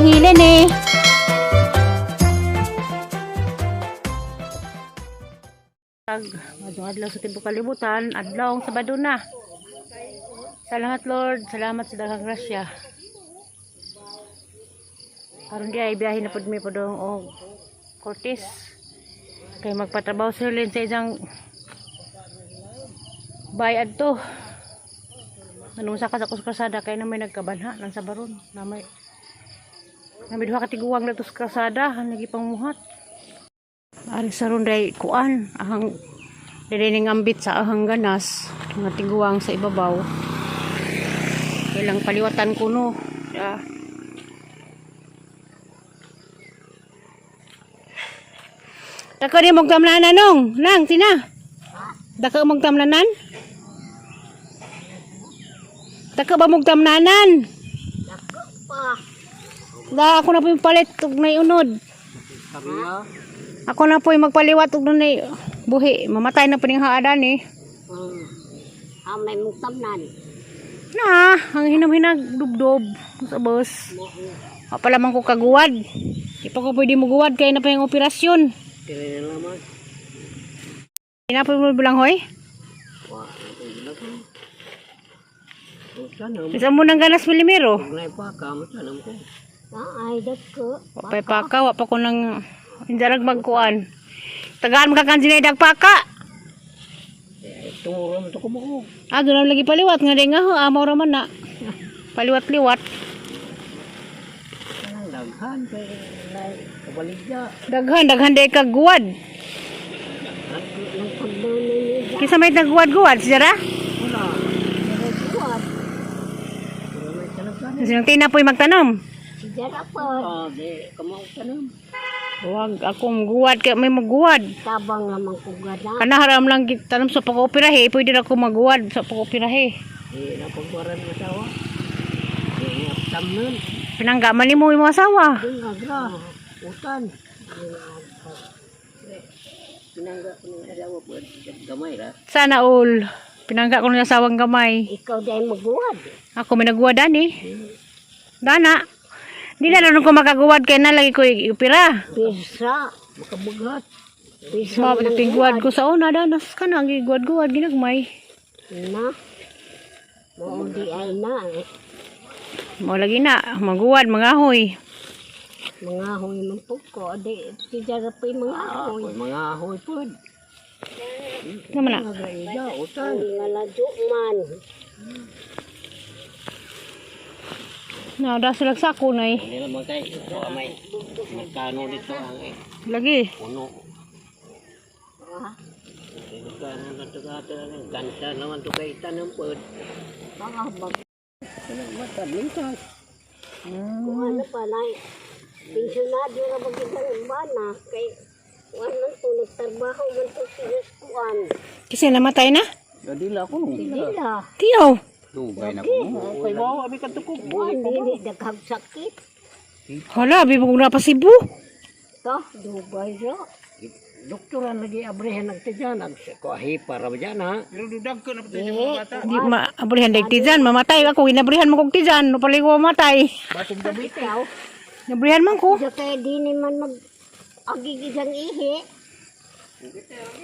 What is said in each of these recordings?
hilin eh. Adlaw sa tibuok kalibutan, adlaw sa Sabado na. Salamat Lord, salamat sa daghang grasya. Karon di ay biyahe na pud mi podong og Cortez. Kay magpatrabaho si Lynn sa isang bayad to. Nanungsa ka sa kuskrasada kay na may nagkabanha nang sa baron na may duha ka tiguang na to sa krasada nagipangmuhat. Ari sa ronday kuan ahang dining ambit sa ahang ganas nga tiguang sa ibabaw. Kailang paliwatan kuno. Dako ni mong tamlanan nong, nang tina. Dako mong tamlanan? Dako ba mong tamlanan? Dako pa. Da ako na po yung palit ug nay unod. Ako na po yung magpaliwat ug nay buhi. Mamatay na po ning haadan eh. May mong tamnan. Na, ang hinam-hinag dubdob sa bus. Pala man ko kaguwad. Di pa ko pwede mo guwad kaya na pa yung operasyon. Kaya naman. Inapoy mo bilang hoy? Isa mo nang ganas milimero? Ay, dako. Wapay paka, wapa ko nang indarag magkuan. Tagaan makakan sinay dagpaka. Tumurom to ko mo. Doon na lagi paliwat nga di nga ho, amaw raman na. Paliwat-liwat. Daghan kay kabaligya. Daghan day kaguwad. Nang pagdaw ni Kisa may nagguwad-guwad, sira? wala. Kuwat. Sinang tina po'y magtanom. Dara pa. Di kamao tanom. Huwag akong guwad, kaya may magguwad. Tabang naman kugada. Kanaharam lang tanong sa pag-operahe, pwede na ako magguwad sa pag-operahe. Di na pagwaran mo tawa. Di tamnon. Pinangga, mali mo yung mga asawa. Di agra. Utan. Pinangga ko ng asawa po. Gamay ra. Sana all. Pinangga ko ng asawang gamay. Ikaw dahil magbuwad. Ako may nagguwadan eh. Dana. Di na lang ko makaguwad kaya na lagi ko i-opera. Pisa. Makabughat. Pisa. Mapagiguwad ko sa una, danas ka na. Giguwad-guwad, ginagmay. Na. Maudi ay na eh. Mo lagi na, maguwad, mangahoy. Mga ahoy man po ko. Adi, tijaga pa yung mga ahoy. Mga ahoy po. Naman na. Mga gaida, utan. Mga ladyo man. Na, dahil sila sako na eh. Hindi naman kayo. May magkano dito ang Lagi. puno. Magkano na ito ganta naman ito kayo tanong po. Baka bag. Matabilitas. Kung ano pa na pensionado na magiging bana kay ano to nagtrabaho man to kuan. Kasi namatay na? Dila ko nung. Dila. Tiyaw. Dugay na ko. Kay mo abi katukog. Dili daghang sakit. Hala, bibog na pa Cebu. To dugay yo. Doktoran lagi abrehan ng tiyanan. Ko para ba dyan ha? Pero dudag ko na pati mga bata. Di maabrihan dahil tizan, mamatay ako. Inabrihan mo kong tizan, no pala ko mamatay. Batong gabi ka. Inabrihan man ko. Diyo kaya di naman mag-agigisang ihi.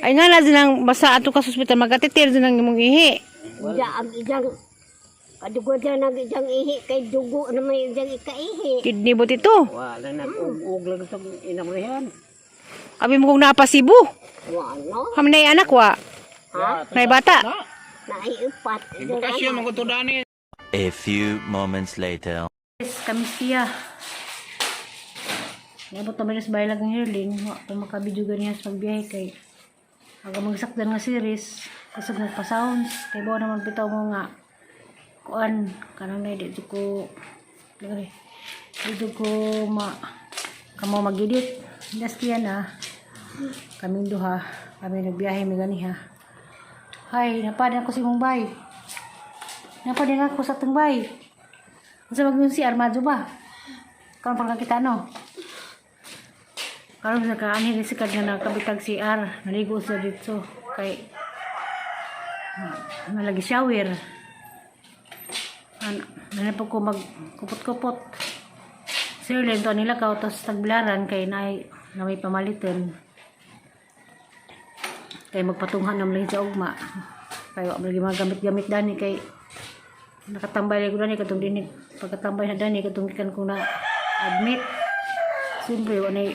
Ay nga na dinang basta ato ka sa ospital, magkatitir din ang imong ihi. Diya ang ijang kadugo dyan ang ijang ihi kay dugo naman yung ijang ikaihi. Kidney bot ito. Wala na ug lang sa inamrihan. Abi mo kong napa Cebu. Ano? Hamnay anak wa. Ha? Nay bata. Naiupat. Ibukasyon mga tudani. A few moments later. Yes, kami siya. Nabot naman sa bahay lang ng Herling. Kung makabidyo ganyan sa pagbiyahe kay aga magsakdan nga series. Kasi magpa-sounds. Kaya bawa naman bitaw mo nga kuan. Kanang na dito ko dito ko kamo mag-edit. Just yan kaming duha. Kami nagbiyahe may ganiha. Hay, napadin ako si Mumbai. Napadin ako sa Tumbay. Sa mag si Armado ba? Karon pagkakita no. Karon sa kaani si kad na nakabitag si R, naligo sa dito kay malagi shower. Ano po ko magkupot-kupot. Sir, lento nila ka tapos tagbilaran kay na may pamalitan. Kay magpatunghan naman lang sa ugma. Kay wala mga gamit-gamit dani kay nakatambay ko dani katong dinig. Pagkatambay na dani katong gikan ko na admit. Siyempre wala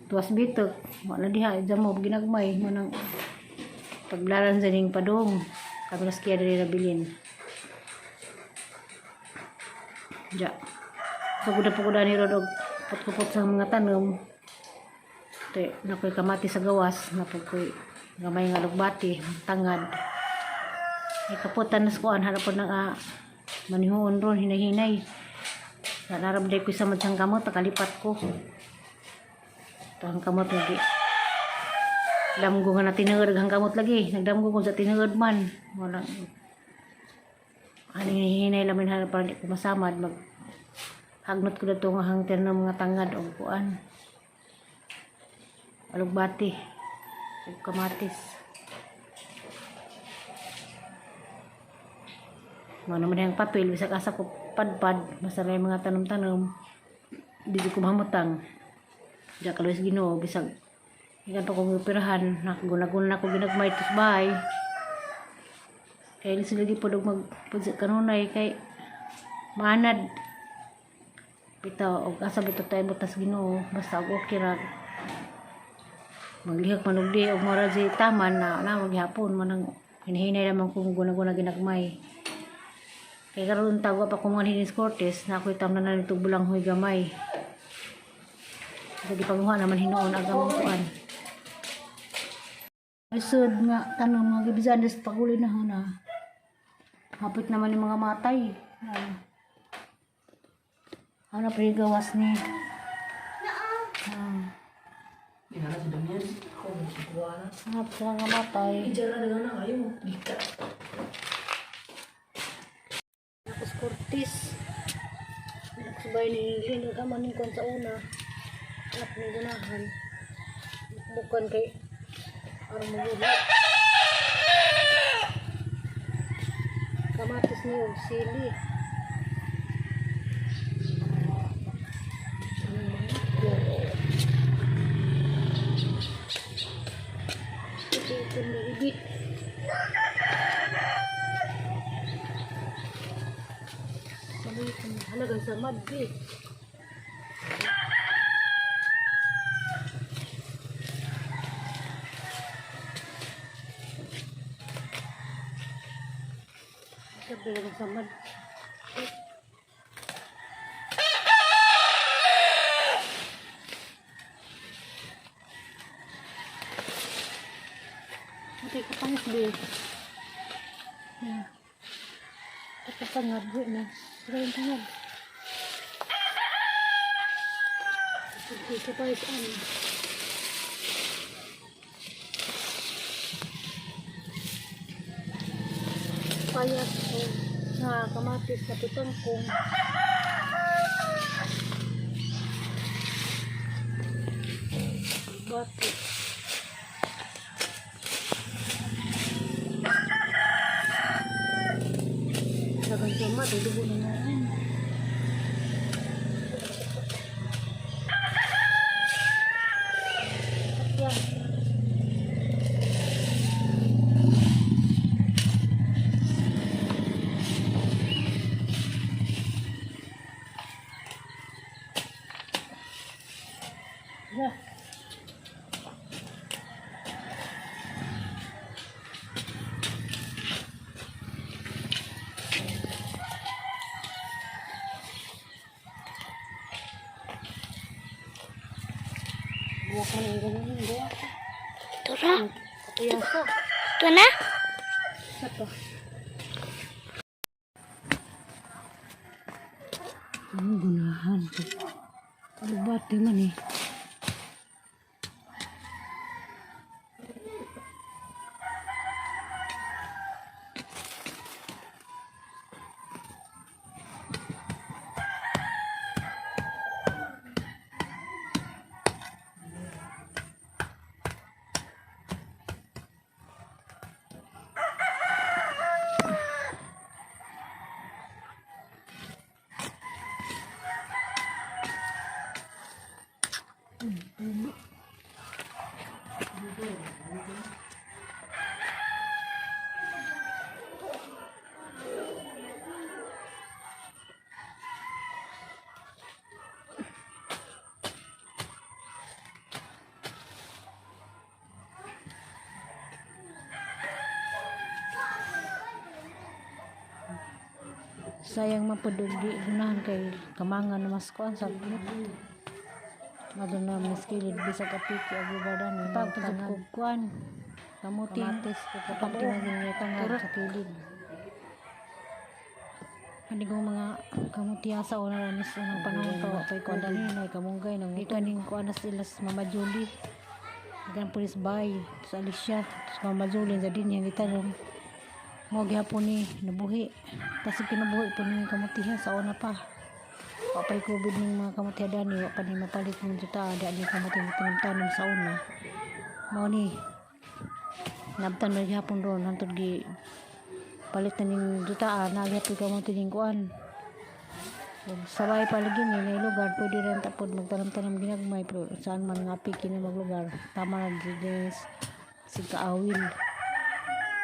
tuwas bitok. Wala diha mo ginagmay mo nang pagbilaran sa ning padong. Kapilas kaya dali nabilin. Ja. Paguda-paguda ni Rodog put-kupot sa mga tanom. Te, nakoy kamati sa gawas, napoy gamay nga lugbati, tangad. Ay kaputan na skuan harapan ng manihuon ron, hinay-hinay. Narabday ko sa madsang kamot, nakalipat ko. Ito ang kamot lagi. Damgo nga na tinangad ang kamot lagi. Nagdamgo ko sa tinangad man. Walang hinay lamin harapan di ko masamad. Hagnot ko na ito nga hangter ng mga tangad o kuan. Alugbati. O kamatis. Mga naman yung papel. Bisa kasa ko padpad. Masara yung mga tanom-tanom. Hindi ko mamutang. Diya kaluis Ginoo. Bisag. Ikan to kong upirahan. Nakaguna-guna ako ginagmay ito sa bahay. Kaya sila di po magpudsa kanunay. Kay manad. Bitaw, og asa bitaw tayo butas Ginoo, basta og okay ra. Maglihok manugdi og mora si taman na maghapon man ang hinahinay naman kung guna-guna ginagmay. Kay karon tawag pa ko mga hinis Cortes na ako'y tamnan na nito bulang huy gamay. Jadi panguha naman hinuon agamang kuan. Isod nga tanong mga gibisan des paguli na na. Hapit naman yung mga matay. Ano pa yung gawas ni? Hanap sa nga matay. Tapos Cortis. Sabay ni Lino naman yung kon sa una. Hanap ni gunahan. Bukan kay arang magula. Kamatis niyo, sili. Ibit. Sabi ko, halagang sa madbi. Sabi lang sa madbi. Ito kapangit din. Ito kapangit din na. Sirayin tangad. Ito pa isan. Payat ko na kamatis na pitangkong. Batik. Dagang sama, dudugo na naman. Yan. Yeah. Buwak mo na yung ganyan. Buwak. Ito na. Kapuyasa. Ito na. Isa pa. Ano gunahan? Alubati man eh. sayang mapudog di gunahan kay kamangan na mas kuan sa madon na miskilid bisa kapiki ag badan pagpasok kuan kamuti kamatis kapag tinagin tangad sa kilid. Hindi ko mga kamutiya sa una na nis unang panahon pa kay kuan dali na kamunggay nang ikaning kuan na sila sa Mama Julie. Gan pulis bay sa Alicia sa Mama Julie sa din yang itanong mo gyapon ni nabuhi kasi kinabuhi po ni kamutiha sa una pa. Papay COVID ng mga kamutiha dani wa pa ni mapalit ng juta ada di kamutiha tinamtanom sa una. Mao ni nabtan na gyapon ron hantod gi palit na ning juta na gyapon kamuti ning kuan. Sabay palagi ni na lugar pwede rin tapod magtanam-tanam ginagmay pero saan man nga piki na maglugar tama na dines si kaawil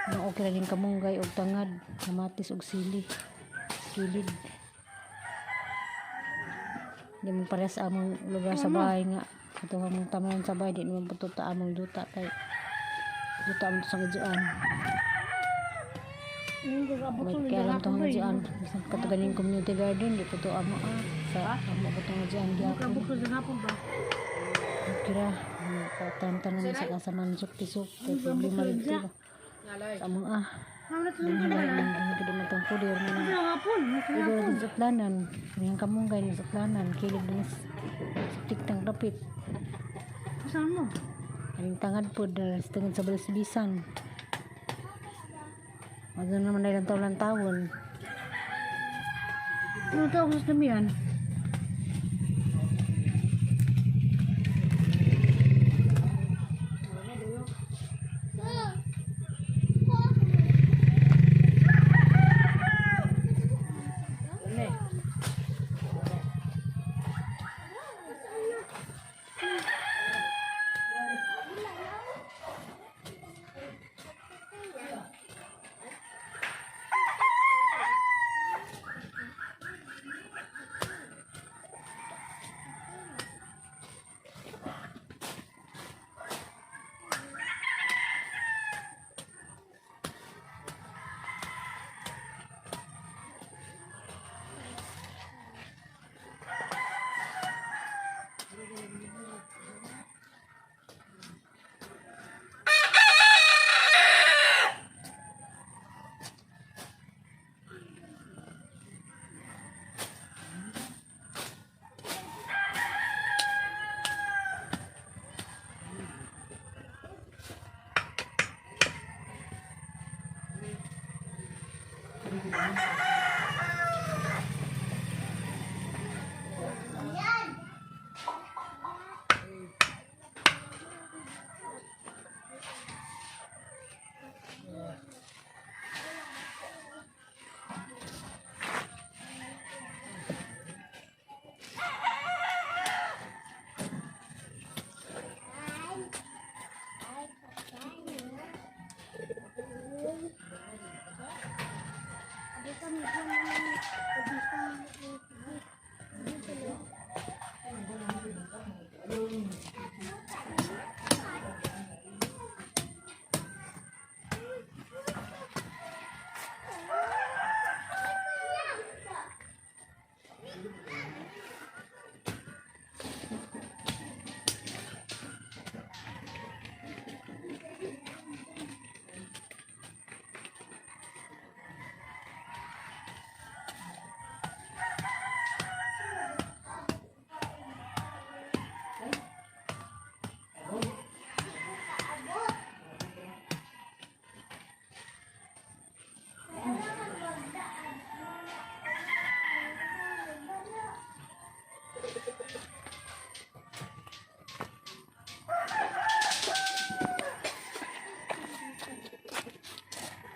na okay rin kamunggay og tangad kamatis og sili kilid. Di mo parehas among lugar sa bahay nga ito among tamanan sa bahay di naman pututa among duta kay duta among sa ngajuan may kaya lang itong ngajuan katuganing community garden di po ito amo sa amo po itong ngajuan kira patantanan sa kasaman suk-tisuk kay problema rin ito sa amo hindi matang pudir mo na igor din sa planan yung kamunggay din sa planan kilid din sa tiktang rapit saan mo? Aling tangad po sa tungod sa balis-bisan wala naman na ilang taon ano tawag sa damihan?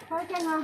Kaya nga.